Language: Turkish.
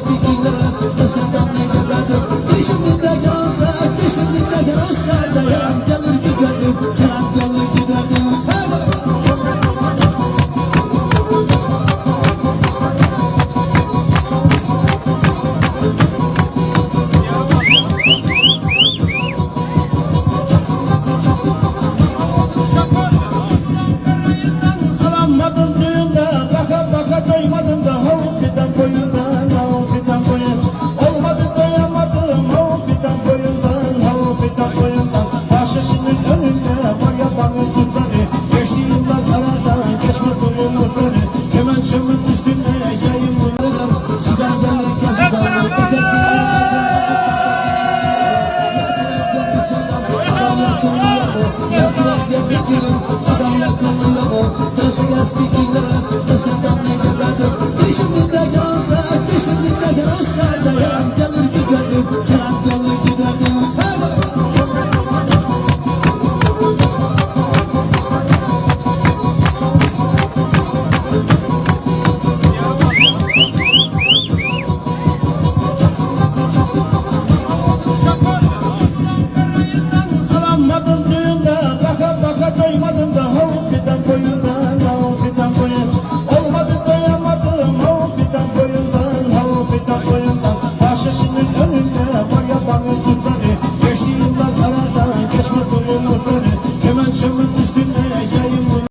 spikinlere Yaşından ne geberdim Düşündüğümde gel olsa da yaram gelir giderdim Yaram gelir giderdim Alamadın düğünde baka baka doymadın da havun fidan boyundan havun fidan boyun olmadı doyamadım havun fidan boyundan havun fidan boyundan bahçesinin önünde var yabanın kurtları geçti yıllar aradan geçmedi umutları kemençemin üstüne yayın vururlar Sudan gelmek yazıdan Adam yakınlıyor mu? Taşıya spikinlere Yaşından ne geberdim Düşündüğümde gel olsa da yaram gelir